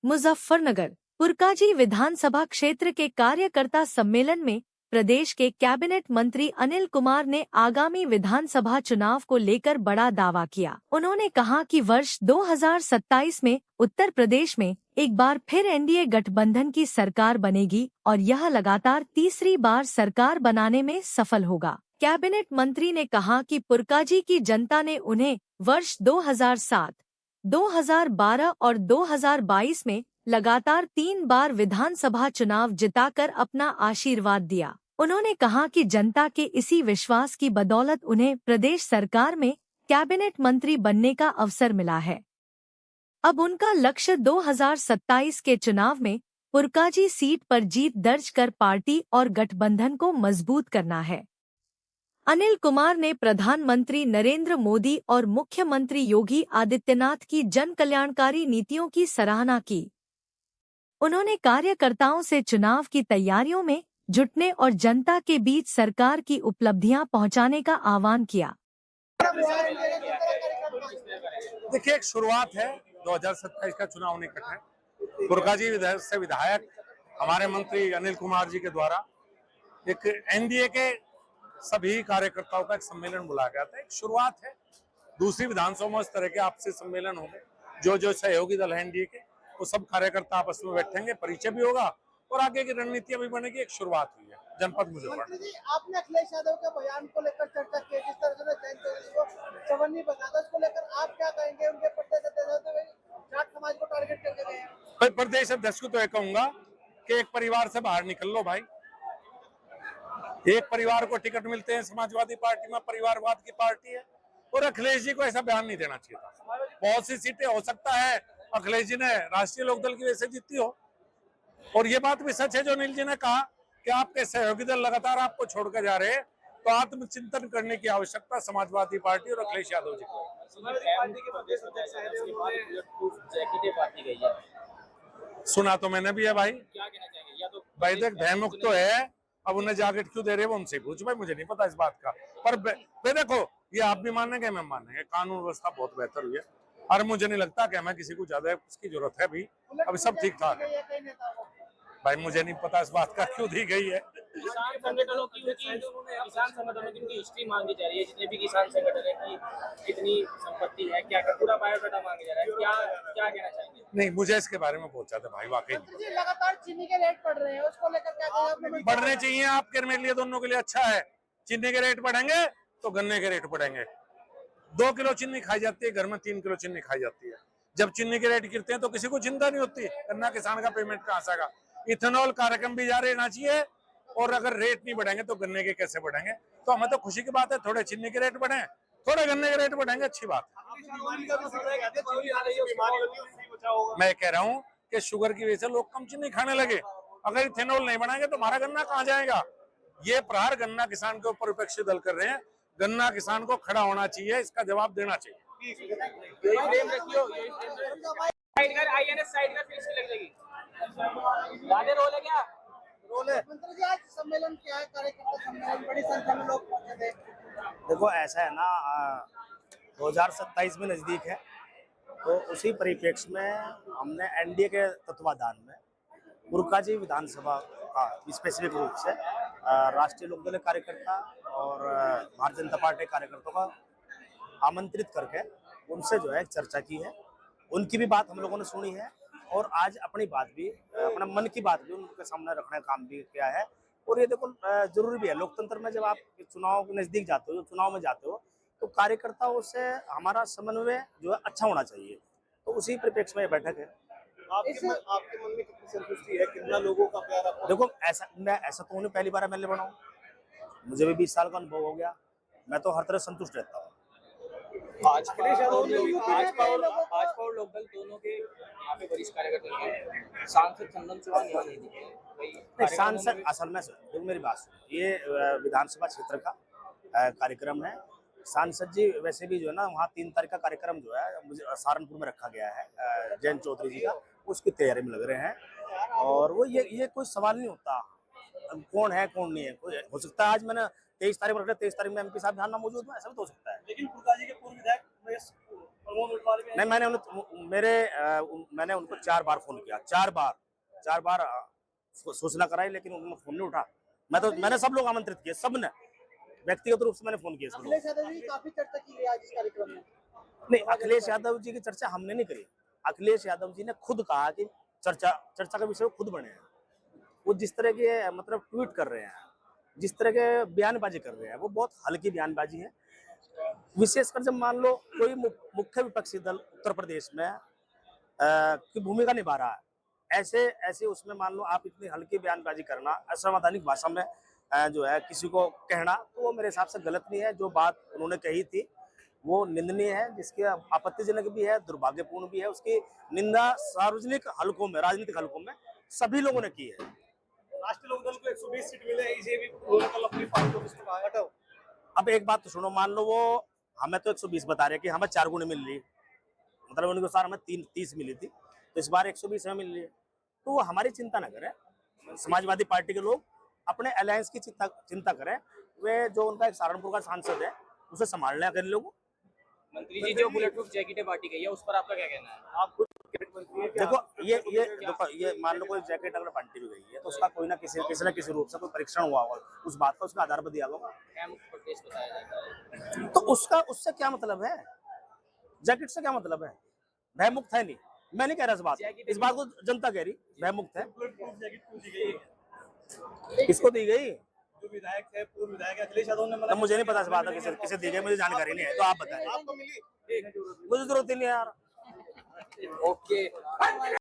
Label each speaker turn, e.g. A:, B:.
A: मुजफ्फरनगर पुरकाजी विधानसभा क्षेत्र के कार्यकर्ता सम्मेलन में प्रदेश के कैबिनेट मंत्री अनिल कुमार ने आगामी विधानसभा चुनाव को लेकर बड़ा दावा किया। उन्होंने कहा कि वर्ष 2027 में उत्तर प्रदेश में एक बार फिर एनडीए गठबंधन की सरकार बनेगी और यह लगातार तीसरी बार सरकार बनाने में सफल होगा। कैबिनेट मंत्री ने कहा कि पुरकाजी की जनता ने उन्हें वर्ष 2007, 2012 और 2022 में लगातार 3 बार विधानसभा चुनाव जिताकर अपना आशीर्वाद दिया। उन्होंने कहा कि जनता के इसी विश्वास की बदौलत उन्हें प्रदेश सरकार में कैबिनेट मंत्री बनने का अवसर मिला है। अब उनका लक्ष्य 2027 के चुनाव में पुरकाजी सीट पर जीत दर्ज कर पार्टी और गठबंधन को मजबूत करना है। अनिल कुमार ने प्रधानमंत्री नरेंद्र मोदी और मुख्यमंत्री योगी आदित्यनाथ की जन कल्याणकारी नीतियों की सराहना की। उन्होंने कार्यकर्ताओं से चुनाव की तैयारियों में जुटने और जनता के बीच सरकार की उपलब्धियां पहुंचाने का आह्वान किया।
B: देखिए, एक शुरुआत है। 2027 का चुनाव निकट है। पुरकाजी से विधायक हमारे मंत्री अनिल कुमार जी के द्वारा एक एनडीए के सभी कार्यकर्ताओं का एक सम्मेलन बुलाया गया था। एक शुरुआत है। दूसरी विधानसभा में इस तरह के आपसी सम्मेलन होंगे। जो सहयोगी दल है एनडीए के, वो सब कार्यकर्ता आपस में बैठेंगे, परिचय भी होगा और आगे की रणनीतियां भी बनेगी। एक शुरुआत हुई है जनपद मुजफ्फरनगर।
C: आपने अखिलेश यादव के बयान को लेकर चर्चा की, जिस तरह से जयंत चौधरी को चवन्नी बताया, उसको लेकर आप क्या कहेंगे? उनके प्रदेश अध्यक्ष जाट समाज को टारगेट करके गए हैं।
B: प्रदेश अध्यक्ष को तो यह कहूंगा कि एक परिवार से बाहर निकल लो भाई। एक परिवार को टिकट मिलते हैं समाजवादी पार्टी में, परिवारवाद की पार्टी है, और अखिलेश जी को ऐसा बयान नहीं देना चाहिए था। बहुत सी सीटें हो सकता है अखिलेश जी ने राष्ट्रीय लोकदल की वजह से जीती हो, और ये बात भी सच है जो अनिल जी ने कहा कि आपके सहयोगी दल लगातार आपको छोड़कर जा रहे हैं, तो आत्मचिंतन करने की आवश्यकता समाजवादी पार्टी और अखिलेश यादव जी को। सुना तो मैंने भी है भाई। भाई देख, भयमुक्त तो है, अब उन्हें जैकेट क्यों दे रहे हैं वो उनसे पूछ भाई, मुझे नहीं पता इस बात का। पर देखो, ये आप भी मानेंगे, मैं मानेंगे, कानून व्यवस्था बहुत बेहतर हुई है और मुझे नहीं लगता कि हमें किसी को ज्यादा उसकी जरूरत है। अभी अभी सब ठीक ठाक है भाई। मुझे नहीं पता इस बात का क्यों दी गई है।
D: किसान संगठनों की उनकी हिस्ट्री मांगी जा रही है। जितने भी किसान संगठन है कि कितनी संपत्ति है, क्या पूरा बायोडाटा मांगा जा रहा है, क्या कहना चाहेंगे?
B: नहीं, मुझे इसके बारे में बहुत ज्यादा भाई वाकई
C: लगातार चीनी के रेट बढ़ रहे हैं, उसको लेकर क्या
B: बढ़ने चाहिए? आपके मेरे लिए दोनों के लिए अच्छा है। चीनी के रेट बढ़ेंगे तो गन्ने के रेट बढ़ेंगे। 2 किलो चीनी खाई जाती है घर में, 3 किलो चीनी खाई जाती है। जब चीनी के रेट गिरते हैं तो किसी को चिंता नहीं होती, गन्ना किसान का पेमेंट कहां से आएगा। इथेनॉल कार्यक्रम भी जारी रहना चाहिए, और अगर रेट नहीं बढ़ेंगे तो गन्ने के कैसे बढ़ेंगे? तो हमें तो खुशी की बात है, थोड़े चीनी के रेट बढ़े, थोड़े गन्ने के रेट बढ़ेंगे, अच्छी बात है। मैं कह रहा हूँ कि शुगर की वजह से लोग कम चीनी खाने लगे। अगर इथेनॉल नहीं बनाएंगे तो हमारा गन्ना कहाँ जाएगा? ये प्रहार गन्ना किसान के ऊपर विपक्षी दल कर रहे हैं। गन्ना किसान को खड़ा होना चाहिए, इसका जवाब देना चाहिए।
C: मंत्री जी, आज सम्मेलन क्या है? कार्यकर्ता सम्मेलन, बड़ी संख्या में लोग पहुंचे थे।
E: देखो, ऐसा है ना, 2027 में नजदीक है, तो उसी परिप्रेक्ष्य में हमने एनडीए के तत्वाधान में पुरकाजी विधानसभा का स्पेसिफिक रूप से राष्ट्रीय लोकदल कार्यकर्ता और भारतीय जनता पार्टी कार्यकर्ताओं का आमंत्रित करके उनसे जो है चर्चा की है। उनकी भी बात हम लोगों ने सुनी है, और आज अपनी बात भी, अपना मन की बात भी उनके सामने रखने का काम भी किया है। और ये देखो, जरूरी भी है लोकतंत्र में, जब आप चुनाव के नजदीक जाते हो, चुनाव में जाते हो, तो कार्यकर्ताओं से हमारा समन्वय जो है अच्छा होना चाहिए। तो उसी परिप्रेक्ष्य में बैठक है।
C: आपके मन में कितनी संतुष्टि है? कितना लोगों का प्यार आपको?
E: देखो, ऐसा तो पहली बार एमएलए बना हूं, मुझे भी 20 साल का अनुभव हो गया। मैं तो हर तरह संतुष्ट रहता हूँ।
D: भाजपा और लोकदल दोनों के यहाँ पे वरिष्ठ कार्यकर्ता हैं। सांसद चंदन चौहान यहाँ नहीं दिखे।
E: सांसद असल में, मेरी बात सुनो, ये विधानसभा क्षेत्र का कार्यक्रम है। सांसद जी वैसे भी जो है ना, वहाँ 3 तारीख का कार्यक्रम जो है मुझे सहारनपुर में रखा गया है, जयंत चौधरी जी का, उसकी तैयारी में लग रहे हैं। और वो ये कोई सवाल नहीं होता कौन है कौन नहीं है। कोई हो सकता है आज मैंने 23 तारीख में 23 तारीख में एमपी साहब यहाँ ना मौजूद हो, ऐसा भी तो हो सकता है।
C: लेकिन पुरकाजी के पूर्व विधायक
E: नहीं, मैंने उनको 4 बार फोन किया, 4 बार सूचना कराई, लेकिन उन्होंने फोन नहीं उठा। मैंने सब लोग आमंत्रित किए, सबने व्यक्तिगत रूप से मैंने फोन किया सबको।
C: अखिलेश यादव जी की काफी चर्चा की गई आज इस कार्यक्रम में।
E: नहीं, अखिलेश यादव जी की चर्चा हमने नहीं करी। अखिलेश यादव जी ने खुद कहा कि चर्चा का विषय वो खुद बने हैं। वो जिस तरह के मतलब ट्वीट कर रहे हैं, जिस तरह के बयानबाजी कर रहे हैं, वो बहुत हल्की बयानबाजी है। विशेषकर जब मान लो कोई मुख्य विपक्षी दल उत्तर प्रदेश में की भूमिका निभा रहा है, ऐसे उसमें मान लो आप इतनी हल्की बयानबाजी करना, असंवैधानिक भाषा में जो है किसी को कहना, तो वो मेरे हिसाब से गलत नहीं है। जो बात उन्होंने कही थी वो निंदनीय है, जिसके आपत्तिजनक भी है, दुर्भाग्यपूर्ण भी है। उसकी निंदा सार्वजनिक हलकों में, राजनीतिक हलकों में सभी लोगों ने की है।
F: राष्ट्रीय लोकदल को 120 सीट मिले, इसे भी उन्होंने कल अपनी पार्टी को इस्तीफा हटाओ।
E: अब एक बात तो सुनो, मान लो वो हमें तो 120 बता रहे हैं कि हमें 4 गुने मिल रही, मतलब उनको सार हमें 30 मिली थी, तो इस बार 120 में मिल रही है। तो वो हमारी चिंता ना करें, समाजवादी पार्टी के लोग अपने अलायंस की चिंता करें। वे जो उनका एक सहारनपुर का सांसद है उसे संभालना कर लोग।
D: मंत्री जी, जो बुलेट प्रूफ जैकेटें बांटी गई है उस पर आपका क्या कहना है?
F: आप खुद कैबिनेट मंत्री हैं, क्या
E: देखो ये मान लो कोई जैकेट अगर बांटी भी गई है तो उसका कोई ना किसी रूप से कोई परीक्षण हुआ होगा, उस बात का उसका आधार पर दिया होगा।
D: प्रदेश बताया जाता है,
E: तो उससे क्या मतलब है? जैकेट से क्या मतलब है? भयमुक्त है नहीं, मैं नहीं कह रहा इस बात को जनता कह रही भयमुक्त है।
F: बुलेट प्रूफ जैकेट क्यों दी गई?
E: किसको दी गई?
F: जो विधायक है, पूर्व विधायक अखिलेश यादव ने
E: तब मुझे नहीं पता इस बात का किसे दी गई, मुझे जानकारी नहीं है, तो आप बताएं।
F: आपको मिली?
E: मुझे जरूरत ही नहीं है यार।
D: ओके।